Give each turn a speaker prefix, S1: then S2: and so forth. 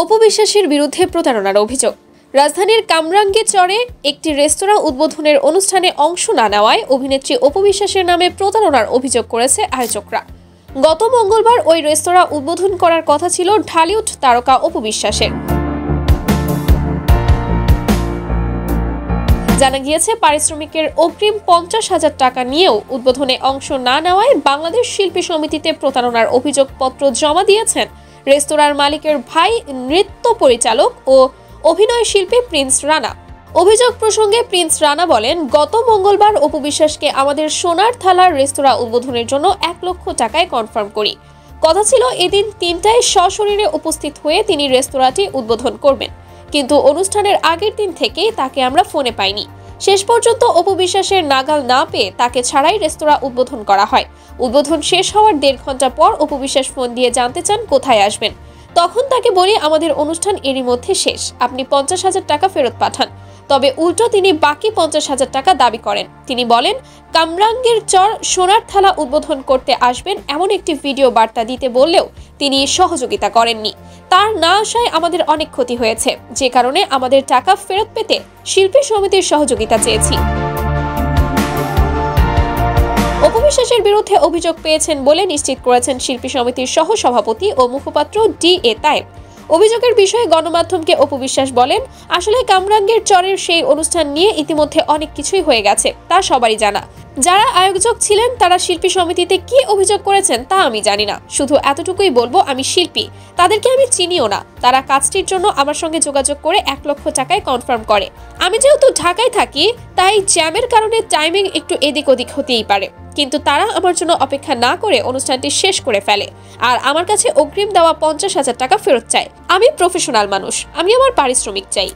S1: অপু বিশ্বাসের বিরুদ্ধে প্রতারণার অভিযোগ। রাজধানীর কামরাঙ্গীরচরে একটি রেস্তোরাঁ উদ্বোধনের অনুষ্ঠানে অংশ না নেওয়ায় অভিনেত্রী অপু বিশ্বাসের নামে প্রতারণার অভিযোগ করেছে আয়োজকরা। গত মঙ্গলবার ওই রেস্তোরাঁ উদ্বোধন করার কথা ছিল ঢালিউড তারকা অপু বিশ্বাসের। জানা গিয়েছে, পারিশ্রমিকের অগ্রিম 50,000 টাকা নিয়েও উদ্বোধনে অংশ না নেওয়ায় বাংলাদেশ শিল্পী সমিতিতে প্রতারণার অভিযোগপত্র জমা দিয়েছেন রেস্তোরাঁর মালিকের ভাই, নৃত্য পরিচালক ও অভিনয় শিল্পী প্রিন্স রানা। অভিযোগ প্রসঙ্গে প্রিন্স রানা বলেন, গত মঙ্গলবার অপু বিশ্বাসকে আমাদের সোনার থালার রেস্তোরাঁ উদ্বোধনের জন্য 1 লক্ষ টাকায় কনফার্ম করি। কথা ছিল এদিন 3টায় সশরীরে উপস্থিত হয়ে তিনি রেস্তোরাঁটি উদ্বোধন করবেন, কিন্তু অনুষ্ঠানের আগের দিন থেকেই তাকে আমরা ফোনে পাইনি। শেষ পর্যন্ত অপু বিশ্বাসের নাগাল না পেয়ে তাকে ছাড়াই রেস্তোরাঁ উদ্বোধন করা হয়। উদ্বোধন শেষ হওয়ার 1.5 ঘন্টা পর অপু বিশ্বাস ফোন দিয়ে জানতে চান কোথায় আসবেন। তখন তাকে বলি, আমাদের অনুষ্ঠান এরই মধ্যে শেষ, আপনি 50,000 টাকা ফেরত পাঠান। তবে উল্টো তিনি বাকি 50,000 টাকা দাবি করেন। তিনি বলেন, কামরাঙ্গীরচর সোনার থালা উদ্বোধন করতে আসবেন এমন একটি ভিডিও বার্তা দিতে বললেও তিনি সহযোগিতা করেননি। তার না আসায় আমাদের অনেক ক্ষতি হয়েছে, যে কারণে আমাদের টাকা ফেরত পেতে শিল্পী সমিতির সহযোগিতা চেয়েছি। অপু বিশ্বাসের বিরুদ্ধে অভিযোগ পেয়েছেন বলে নিশ্চিত করেছেন শিল্পী সমিতির সহ সভাপতি ও মুখপাত্র DA তায়েব। অভিযোগের বিষয়ে গণমাধ্যমকে অপু বিশ্বাস বলেন, আসলে কামরাঙ্গীরচরের সেই অনুষ্ঠান নিয়ে ইতিমধ্যে অনেক কিছুই হয়ে গেছে, তা সবারই জানা। যারা আয়োজক ছিলেন তারা শিল্পী সমিতিতে কি অভিযোগ করেছেন তা আমি জানি না। শুধু এতটুকুই বলবো, আমি শিল্পী, তাদেরকে আমি চিনিও না। তারা কাজটির জন্য আমার সঙ্গে যোগাযোগ করে 1 লক্ষ টাকায় কনফার্ম করে। আমি যেহেতু ঢাকায় থাকি, তাই জ্যামের কারণে টাইমিং একটু এদিক ওদিক হতেই পারে, কিন্তু তারা আমার জন্য অপেক্ষা না করে অনুষ্ঠানটি শেষ করে ফেলে আর আমার কাছে অগ্রিম দেওয়া 50,000 টাকা ফেরত চায়। আমি প্রফেশনাল মানুষ, আমি আমার পারিশ্রমিক চাই।